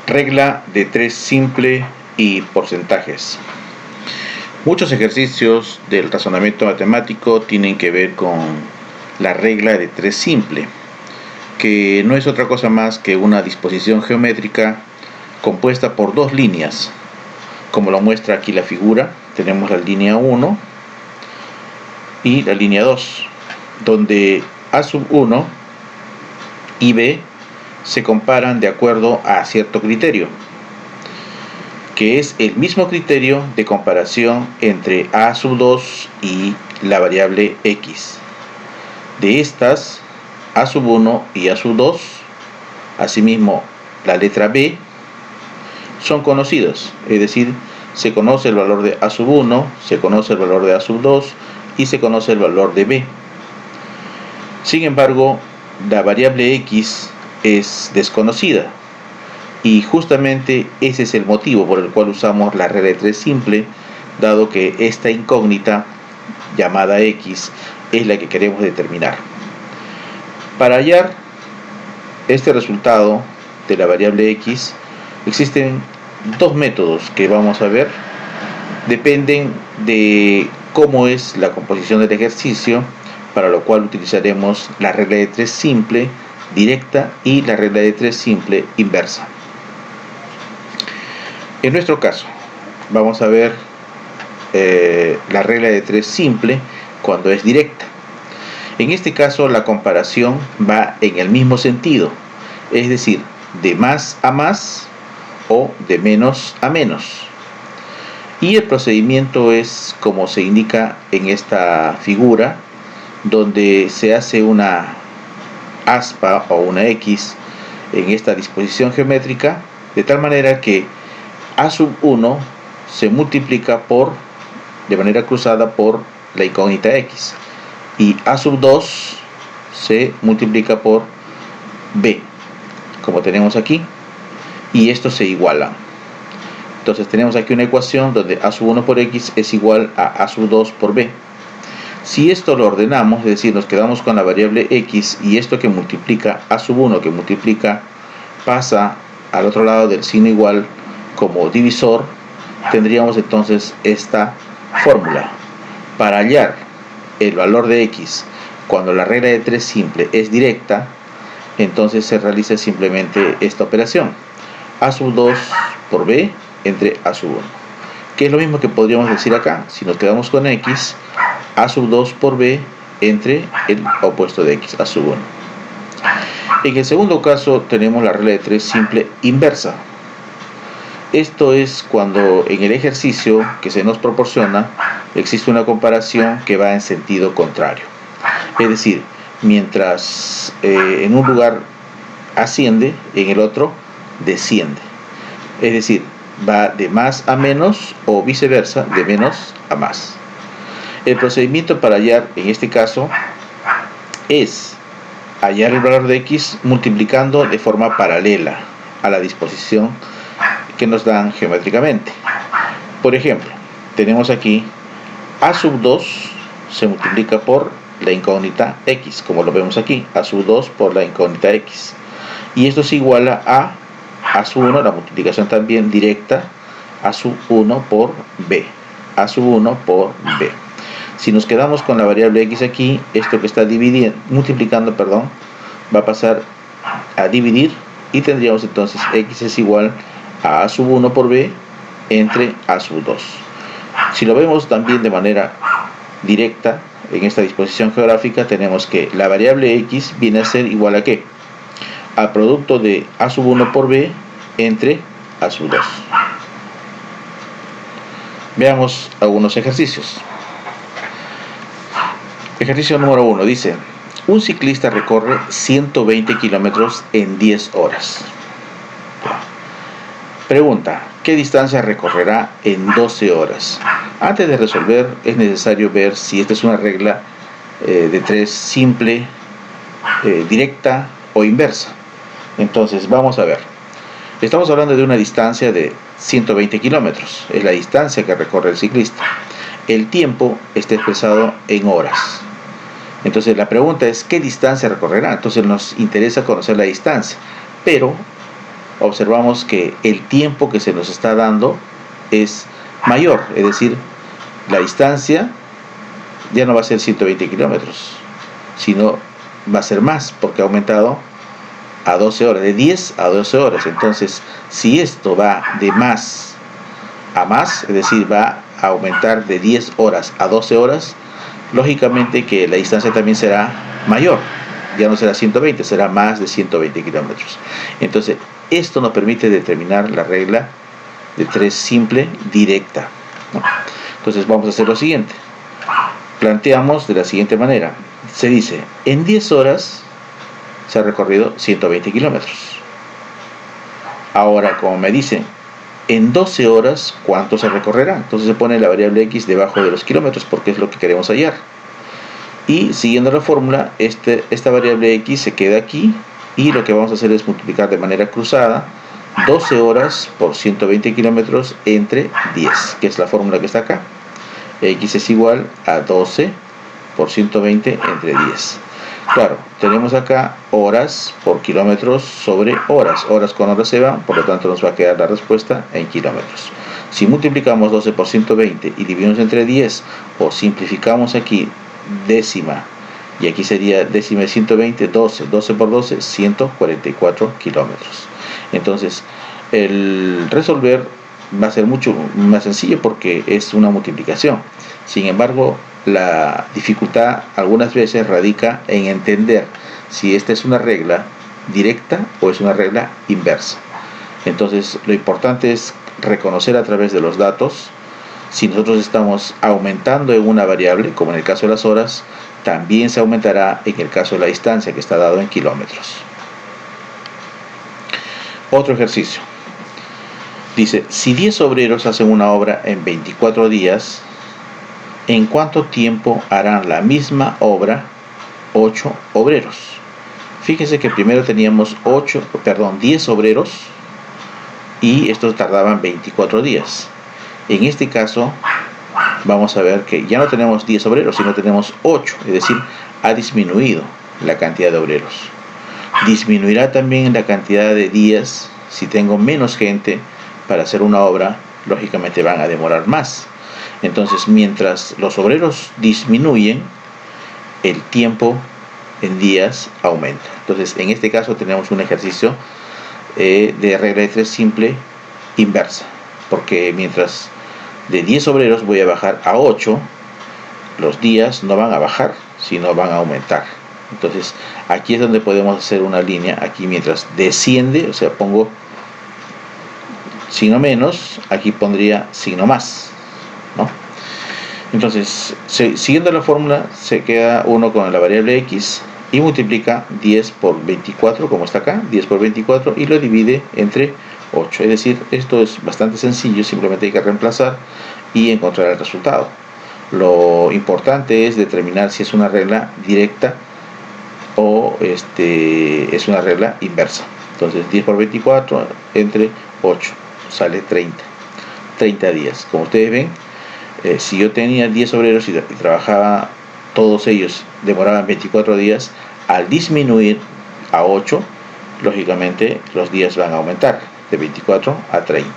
Regla de 3 simple y porcentajes. Muchos ejercicios del razonamiento matemático tienen que ver con la regla de 3 simple, que no es otra cosa más que una disposición geométrica compuesta por dos líneas. Como lo muestra aquí la figura, tenemos la línea 1 y la línea 2, donde A1 y B se comparan de acuerdo a cierto criterio, que es el mismo criterio de comparación entre A2 y la variable X. De estas, A1 y A2, asimismo la letra B, son conocidos, es decir, se conoce el valor de A1, se conoce el valor de A2 y se conoce el valor de B. Sin embargo, la variable X es desconocida y justamente ese es el motivo por el cual usamos la regla de 3 simple, dado que esta incógnita llamada X es la que queremos determinar. Para hallar este resultado de la variable X existen dos métodos que vamos a ver. Dependen de cómo es la composición del ejercicio, para lo cual utilizaremos la regla de 3 simple directa y la regla de 3 simple inversa. En nuestro caso, vamos a ver la regla de 3 simple cuando es directa. En este caso, la comparación va en el mismo sentido, es decir, de más a más o de menos a menos. Y el procedimiento es como se indica en esta figura, donde se hace una aspa o una X en esta disposición geométrica, de tal manera que A1 se multiplica de manera cruzada por la incógnita X y A2 se multiplica por B, como tenemos aquí, y estos se igualan. Entonces tenemos aquí una ecuación donde A1 por X es igual a A2 por B. Si esto lo ordenamos, es decir, nos quedamos con la variable X y esto que multiplica A1 que multiplica pasa al otro lado del signo igual como divisor, tendríamos entonces esta fórmula. Para hallar el valor de X cuando la regla de 3 simple es directa, entonces se realiza simplemente esta operación: A2 por B entre A1, que es lo mismo que podríamos decir acá. Si nos quedamos con X, A2 por B entre el opuesto de X, A1. En el segundo caso tenemos la regla de 3 simple inversa. Esto es cuando en el ejercicio que se nos proporciona existe una comparación que va en sentido contrario. Es decir, mientras en un lugar asciende, en el otro desciende. Es decir, va de más a menos o viceversa, de menos a más. El procedimiento para hallar, en este caso, es hallar el valor de X multiplicando de forma paralela a la disposición que nos dan geométricamente. Por ejemplo, tenemos aquí A2 se multiplica por la incógnita X, como lo vemos aquí, A2 por la incógnita X, y esto se iguala a A1, la multiplicación también directa, A1 por B, A1 por B. Si nos quedamos con la variable X aquí, esto que está multiplicando, va a pasar a dividir y tendríamos entonces X es igual a A1 por B entre A2. Si lo vemos también de manera directa en esta disposición geográfica, tenemos que la variable X viene a ser igual a ¿qué? Al producto de A1 por B entre A2. Veamos algunos ejercicios. Ejercicio número 1 dice: un ciclista recorre 120 kilómetros en 10 horas. Pregunta: ¿qué distancia recorrerá en 12 horas? Antes de resolver es necesario ver si esta es una regla de 3 simple, directa o inversa. Entonces vamos a ver. Estamos hablando de una distancia de 120 kilómetros. Es la distancia que recorre el ciclista. El tiempo está expresado en horas. Entonces la pregunta es: ¿qué distancia recorrerá? Entonces nos interesa conocer la distancia. Pero observamos que el tiempo que se nos está dando es mayor, es decir, la distancia ya no va a ser 120 kilómetros, sino va a ser más, porque ha aumentado a 12 horas, de 10 a 12 horas. Entonces, si esto va de más a más, es decir, va a aumentar de 10 horas a 12 horas, lógicamente que la distancia también será mayor, ya no será 120, será más de 120 kilómetros. Entonces, esto nos permite determinar la regla de 3 simple directa, ¿no? Entonces, vamos a hacer lo siguiente. Planteamos de la siguiente manera. Se dice, en 10 horas se ha recorrido 120 kilómetros. Ahora, como me dicen, en 12 horas, ¿cuánto se recorrerá? Entonces se pone la variable x debajo de los kilómetros, porque es lo que queremos hallar. Y siguiendo la fórmula, esta variable x se queda aquí, y lo que vamos a hacer es multiplicar de manera cruzada 12 horas por 120 kilómetros entre 10, que es la fórmula que está acá. X es igual a 12 por 120 entre 10. Claro, tenemos acá horas por kilómetros sobre horas. Horas con horas se van, por lo tanto nos va a quedar la respuesta en kilómetros. Si multiplicamos 12 por 120 y dividimos entre 10, o simplificamos aquí décima, y aquí sería décima de 120, 12 por 12, 144 kilómetros. Entonces, el resolver va a ser mucho más sencillo porque es una multiplicación. Sin embargo, la dificultad algunas veces radica en entender si esta es una regla directa o es una regla inversa. Entonces, lo importante es reconocer a través de los datos si nosotros estamos aumentando en una variable, como en el caso de las horas, también se aumentará en el caso de la distancia, que está dado en kilómetros. Otro ejercicio. Dice, si 10 obreros hacen una obra en 24 días, ¿en cuánto tiempo harán la misma obra 8 obreros? Fíjense que primero teníamos 10 obreros y estos tardaban 24 días. En este caso, vamos a ver que ya no tenemos 10 obreros, sino tenemos 8, es decir, ha disminuido la cantidad de obreros. Disminuirá también la cantidad de días. Si tengo menos gente para hacer una obra, lógicamente van a demorar más. Entonces, mientras los obreros disminuyen, el tiempo en días aumenta. Entonces, en este caso tenemos un ejercicio de regla de 3 simple inversa, porque mientras de 10 obreros voy a bajar a 8, los días no van a bajar, sino van a aumentar. Entonces, aquí es donde podemos hacer una línea. Aquí mientras desciende, o sea, pongo signo menos, aquí pondría signo más, ¿no? Entonces, siguiendo la fórmula, se queda uno con la variable x y multiplica 10 por 24, como está acá, 10 por 24, y lo divide entre 8. Es decir, esto es bastante sencillo, simplemente hay que reemplazar y encontrar el resultado. Lo importante es determinar si es una regla directa o es una regla inversa. Entonces 10 por 24 entre 8 sale 30 días. Como ustedes ven, si yo tenía 10 obreros y trabajaba, todos ellos demoraban 24 días, al disminuir a 8, lógicamente los días van a aumentar de 24 a 30.